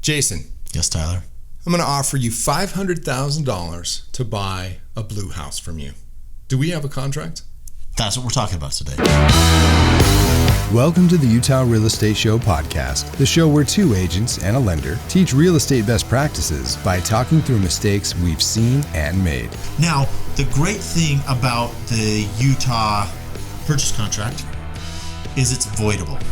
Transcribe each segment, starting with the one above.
Jason. Yes, Tyler. I'm going to offer you $500,000 to buy a blue house from you. Do we have a contract? That's what we're talking about today. Welcome to the Utah Real Estate Show podcast, the show where two agents and a lender teach real estate best practices by talking through mistakes we've seen and made. Now, the great thing about the Utah purchase contract is it's voidable,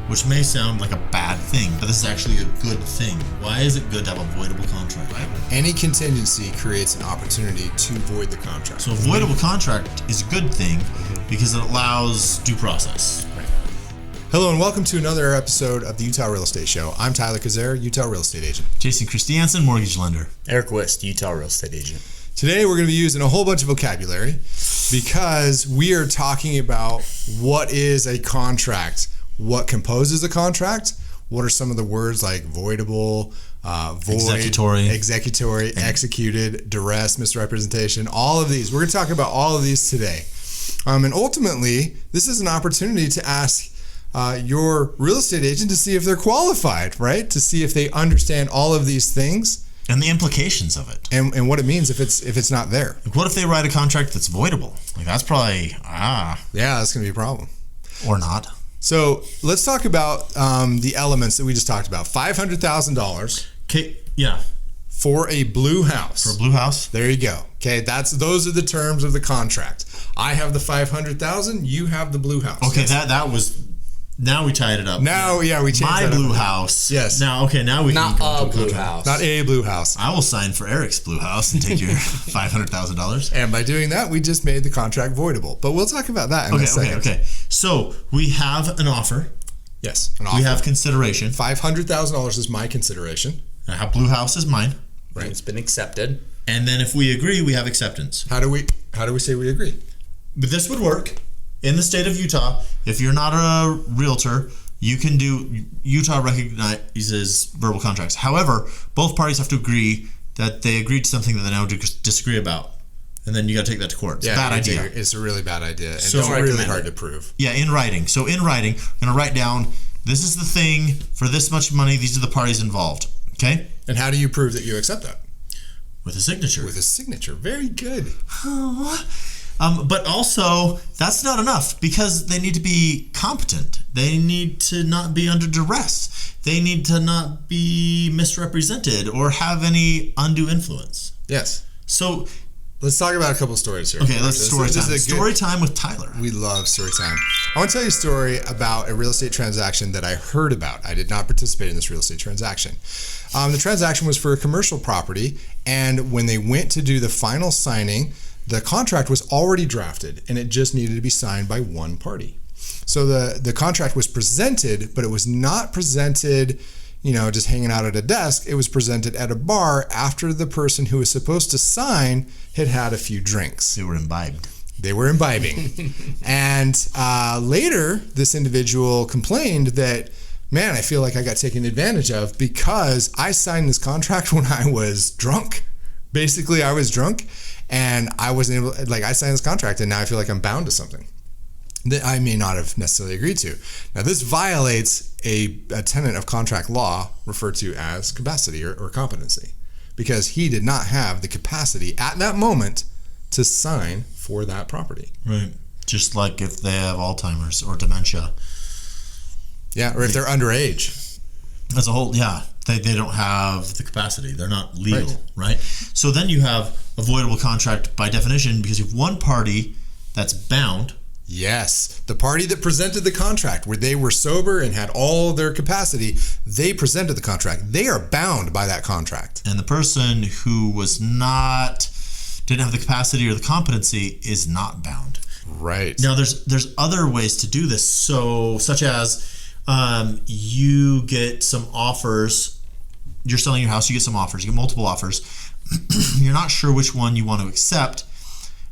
which may sound like a bad thing, but this is actually a good thing. Why is it good to have a voidable contract? Any contingency creates an opportunity to void the contract. So a voidable contract is a good thing because it allows due process. Hello and welcome to another episode of the Utah Real Estate Show. I'm Tyler Kazare, Utah Real Estate Agent. Jason Christiansen, mortgage lender. Aric West, Utah Real Estate Agent. Today we're going to be using a whole bunch of vocabulary because we are talking about what is a contract, what composes a contract, what are some of the words like voidable, void, executory, executed, duress, misrepresentation, all of these. We're going to talk about all of these today. And ultimately, this is an opportunity to ask your real estate agent to see if they're qualified, right? To see if they understand all of these things. And the implications of it. And what it means if it's not there. Like, what if they write a contract that's voidable? Like, that's probably, Yeah, that's going to be a problem. Or not. So let's talk about the elements that we just talked about. $500,000. Okay, yeah. For a blue house. For a blue house? There you go. Okay, those are the terms of the contract. I have the $500,000. You have the blue house. Okay, yes. that was. Now we tied it up. Now, yeah, we changed my that blue up. house. Yes. Now we not can a blue house. Not a blue house. I will sign for Eric's blue house and take your $500,000. And by doing that, we just made the contract voidable. But we'll talk about that in a second. Okay. So we have an offer. Yes, an offer. We have consideration. $500,000 is my consideration. I have blue house is mine. Right. It's been accepted. And then if we agree, we have acceptance. How do we say we agree? But this would work in the state of Utah. If you're not a realtor, you can do, Utah recognizes verbal contracts. However, both parties have to agree that they agreed to something that they now disagree about. And then you got to take that to court. It's a bad idea. It's a really bad idea. And So it's really hard to prove. Yeah, in writing. So in writing, I'm going to write down, this is the thing for this much money. These are the parties involved. Okay? And how do you prove that you accept that? With a signature. With a signature. Very good. But also, that's not enough because they need to be competent. They need to not be under duress. They need to not be misrepresented or have any undue influence. Yes. So let's talk about a couple of stories here. Okay, let's story time. Story time with Tyler. We love story time. I want to tell you a story about a real estate transaction that I heard about. I did not participate in this real estate transaction. The transaction was for a commercial property, and when they went to do the final signing, the contract was already drafted, and it just needed to be signed by one party. So the contract was presented, but it was not presented, just hanging out at a desk. It was presented at a bar after the person who was supposed to sign had had a few drinks. They were imbibed. They were imbibing. And later, this individual complained that, man, I feel like I got taken advantage of because I signed this contract when I was drunk. Basically, I was drunk and I wasn't able, I signed this contract and now I feel like I'm bound to something that I may not have necessarily agreed to. Now, this violates a tenet of contract law referred to as capacity or competency because he did not have the capacity at that moment to sign for that property. Right. Just like if they have Alzheimer's or dementia. Yeah, or if they're underage. As a whole, yeah. They don't have the capacity. They're not legal, right? So then you have a voidable contract by definition because you have one party that's bound. Yes. The party that presented the contract where they were sober and had all their capacity, they presented the contract. They are bound by that contract. And the person who didn't have the capacity or the competency is not bound. Right. Now there's other ways to do this. So such as you get some offers. You're selling your house, you get some offers, you get multiple offers. You're not sure which one you want to accept,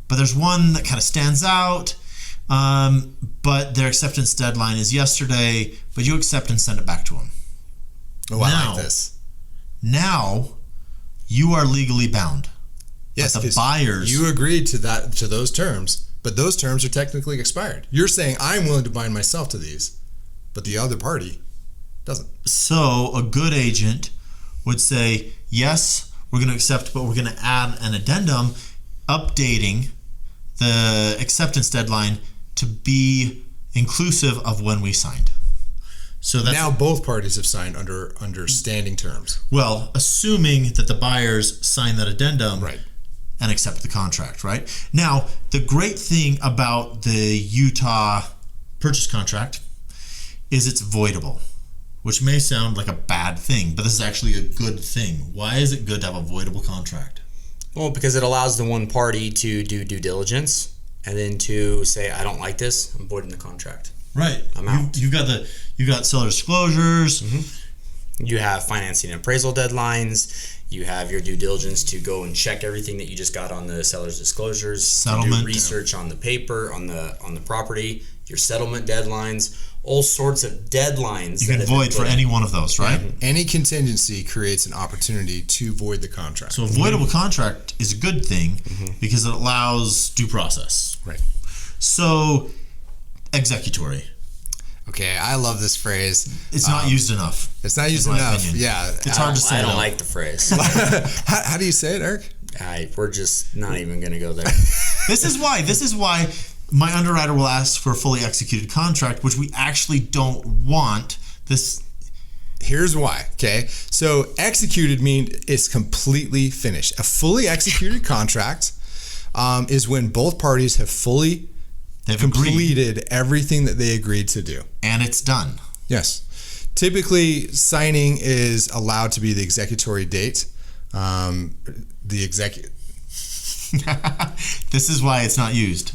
but there's one that kind of stands out, but their acceptance deadline is yesterday, but you accept and send it back to them. Oh, I like this. Now, you are legally bound. Yes, but the buyers... You agreed to those terms, but those terms are technically expired. You're saying, I'm willing to bind myself to these, but the other party doesn't. So, a good agent would say, yes, we're going to accept, but we're going to add an addendum updating the acceptance deadline to be inclusive of when we signed. So that's now both parties have signed under standing terms. Well, assuming that the buyers sign that addendum Right. and accept the contract, right? Now, the great thing about the Utah purchase contract is it's voidable, which may sound like a bad thing, but this is actually a good thing. Why is it good to have a voidable contract? Well, because it allows the one party to do due diligence and then to say, I don't like this, I'm voiding the contract. Right. I'm out. You've got seller disclosures. You have financing and appraisal deadlines. You have your due diligence to go and check everything that you just got on the seller's disclosures. Settlement. To do research on the paper, on the property. Your settlement deadlines. All sorts of deadlines. You can void for any one of those, right? Any contingency creates an opportunity to void the contract. So a voidable contract is a good thing because it allows due process. Right. So executory. Okay, I love this phrase. It's not used enough. It's not used in my enough. opinion. Yeah. It's hard to say. I don't though. like the phrase. How do you say it, Aric? We're just not even going to go there. This is why my underwriter will ask for a fully executed contract, which we actually don't want. Here's why, okay? So executed means it's completely finished. A fully executed contract is when both parties have fully They've completed everything that they agreed to do. And it's done. Yes. Typically, signing is allowed to be the executory date. This is why it's not used.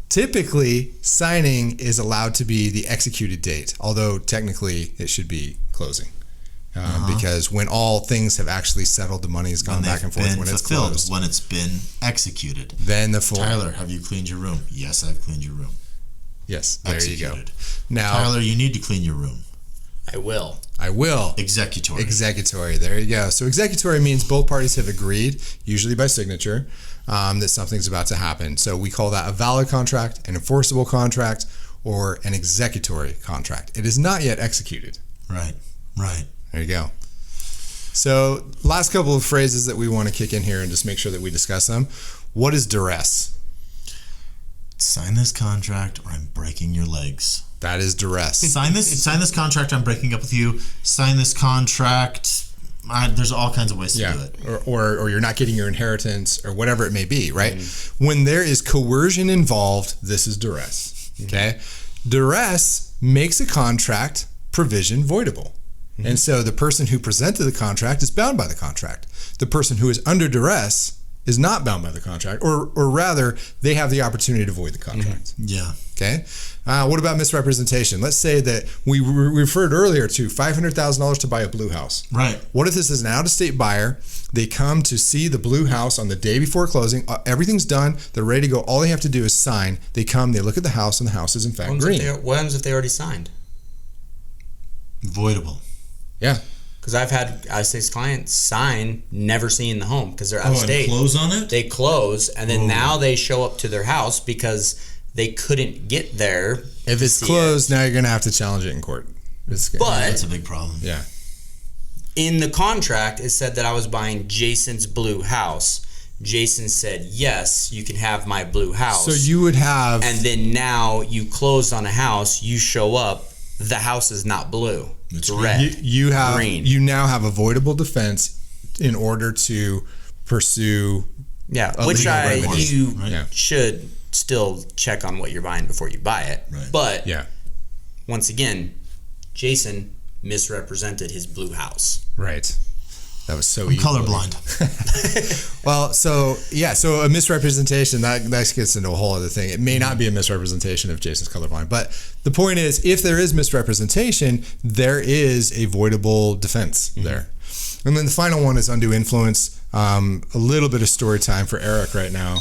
Typically, signing is allowed to be the executed date, although technically it should be closing. Because when all things have actually settled, the money has gone back and forth, when it's closed. When it's been executed. Then the full... Tyler, have you cleaned your room? Yes, I've cleaned your room. Yes, there Executed. you go. Now, Tyler, you need to clean your room. I will. Executory. Executory, there you go. So executory means both parties have agreed, usually by signature, that something's about to happen. So we call that a valid contract, an enforceable contract, or an executory contract. It is not yet executed. Right. There you go. So last couple of phrases that we want to kick in here and just make sure that we discuss them. What is duress? Sign this contract or I'm breaking your legs. That is duress. Sign this contract, I'm breaking up with you. Sign this contract. There's all kinds of ways to do it. Or you're not getting your inheritance or whatever it may be, right? When there is coercion involved, this is duress. Okay? Duress makes a contract provision voidable. And so the person who presented the contract is bound by the contract. The person who is under duress is not bound by the contract, or rather, they have the opportunity to void the contract. Yeah. Okay. What about misrepresentation? Let's say that we referred earlier to $500,000 to buy a blue house. Right. What if this is an out-of-state buyer? They come to see the blue house on the day before closing. Everything's done. They're ready to go. All they have to do is sign. They come, they look at the house, and the house is in fact green. What happens if they already signed? Voidable. Yeah. Because I've seen clients sign, never seeing the home because they're out of state. And close on it? They close, and then now they show up to their house because they couldn't get there. If it's closed, now you're going to have to challenge it in court. That's a big problem. Yeah. In the contract, it said that I was buying Jason's blue house. Jason said, yes, you can have my blue house. So you would have... And then now you closed on a house, you show up, the house is not blue. It's red. You have green. You now have avoidable defense in order to pursue. Yeah, which should still check on what you're buying before you buy it. Right. But Yeah. once again, Jason misrepresented his blue house. Right. That was so I'm easy. colorblind. Well, so a misrepresentation, that gets into a whole other thing. It may not be a misrepresentation if Jason's colorblind, but the point is, if there is misrepresentation, there is a voidable defense there. And then the final one is undue influence. A little bit of story time for Aric right now.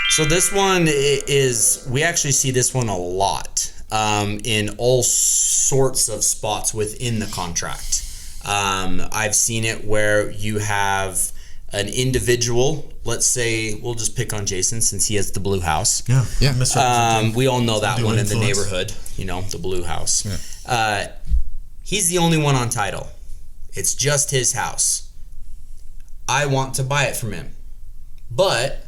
So this one is, we actually see this one a lot in all sorts of spots within the contract. I've seen it where you have an individual, let's say, we'll just pick on Jason since he has the blue house. Yeah. We all know that Undue one influence. in the neighborhood, the blue house. Yeah. He's the only one on title. It's just his house. I want to buy it from him. But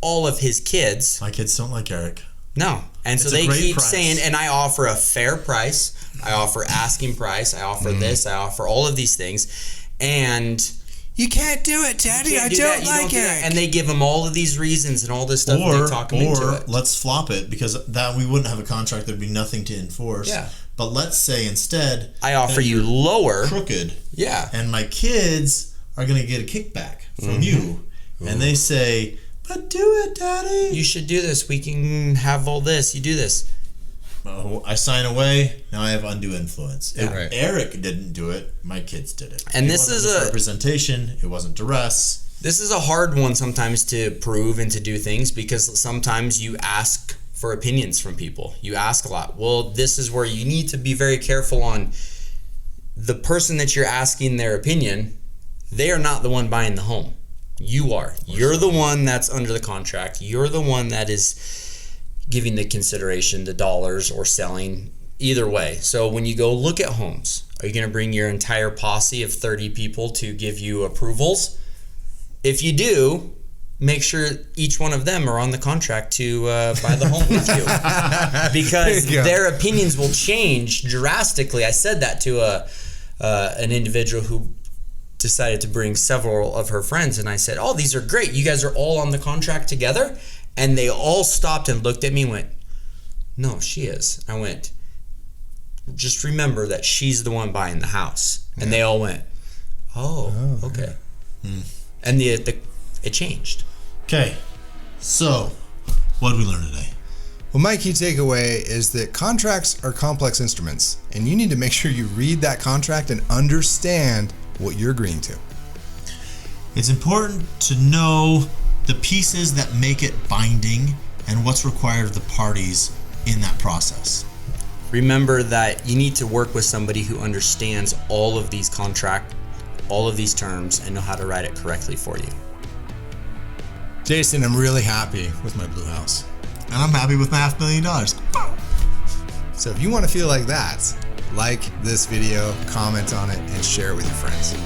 all of his kids... My kids don't like Aric. No. And so they keep saying, and I offer a fair price. I offer asking price. I offer this. I offer all of these things. And... You can't do it, Daddy. I don't like it. And they give him all of these reasons and all this stuff. And they talk him into it. Let's flop it, because that we wouldn't have a contract. There'd be nothing to enforce. Yeah. But let's say instead, I offer you lower. Crooked. Yeah. And my kids are going to get a kickback from you. Ooh. And they say, but do it, Daddy. You should do this. We can have all this. You do this. Oh, I sign away. Now I have undue influence. Yeah. If Aric didn't do it, my kids did it. And this is misrepresentation. It wasn't duress. This is a hard one sometimes to prove and to do things, because sometimes you ask for opinions from people. You ask a lot. Well, this is where you need to be very careful on the person that you're asking their opinion. They are not the one buying the home. You are. You're the one that's under the contract. You're the one that is giving the consideration, the dollars, or selling, either way. So when you go look at homes, are you going to bring your entire posse of 30 people to give you approvals? If you do, make sure each one of them are on the contract to buy the home with you, because their opinions will change drastically. I said that to an individual who decided to bring several of her friends, and I said, oh, these are great. You guys are all on the contract together? And they all stopped and looked at me and went, no, she is. I went, just remember that she's the one buying the house. And they all went, oh okay. And it changed. Okay, so what did we learn today? Well, my key takeaway is that contracts are complex instruments, and you need to make sure you read that contract and understand what you're agreeing to. It's important to know the pieces that make it binding and what's required of the parties in that process. Remember that you need to work with somebody who understands all of these contracts, all of these terms, and know how to write it correctly for you. Jason, I'm really happy with my blue house. And I'm happy with my $500,000. So if you want to feel like that, like this video, comment on it, and share it with your friends.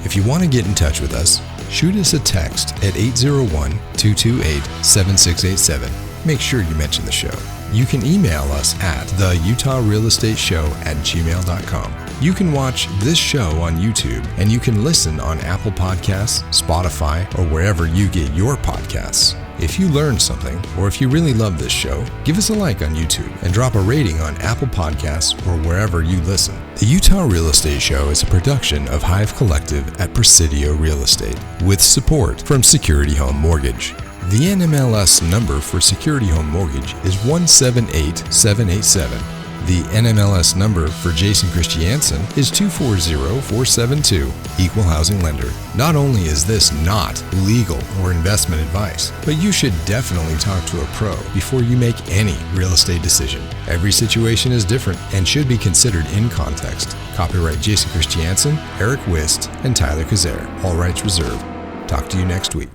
If you want to get in touch with us, shoot us a text at 801-228-7687. Make sure you mention the show. You can email us at theutahrealestateshow@gmail.com. You can watch this show on YouTube, and you can listen on Apple Podcasts, Spotify, or wherever you get your podcasts. If you learned something, or if you really love this show, give us a like on YouTube and drop a rating on Apple Podcasts or wherever you listen. The Utah Real Estate Show is a production of Hive Collective at Presidio Real Estate, with support from Security Home Mortgage. The NMLS number for Security Home Mortgage is 178787. The NMLS number for Jason Christiansen is 240472, Equal Housing Lender. Not only is this not legal or investment advice, but you should definitely talk to a pro before you make any real estate decision. Every situation is different and should be considered in context. Copyright Jason Christiansen, Aric Wist, and Tyler Kazare. All rights reserved. Talk to you next week.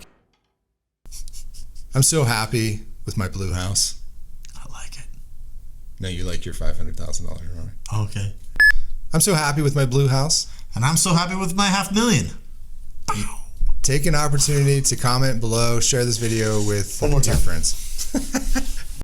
I'm so happy with my blue house. No, you like your $500,000, right? Okay. I'm so happy with my blue house. And I'm so happy with my $500,000. Take an opportunity to comment below, share this video with your friends.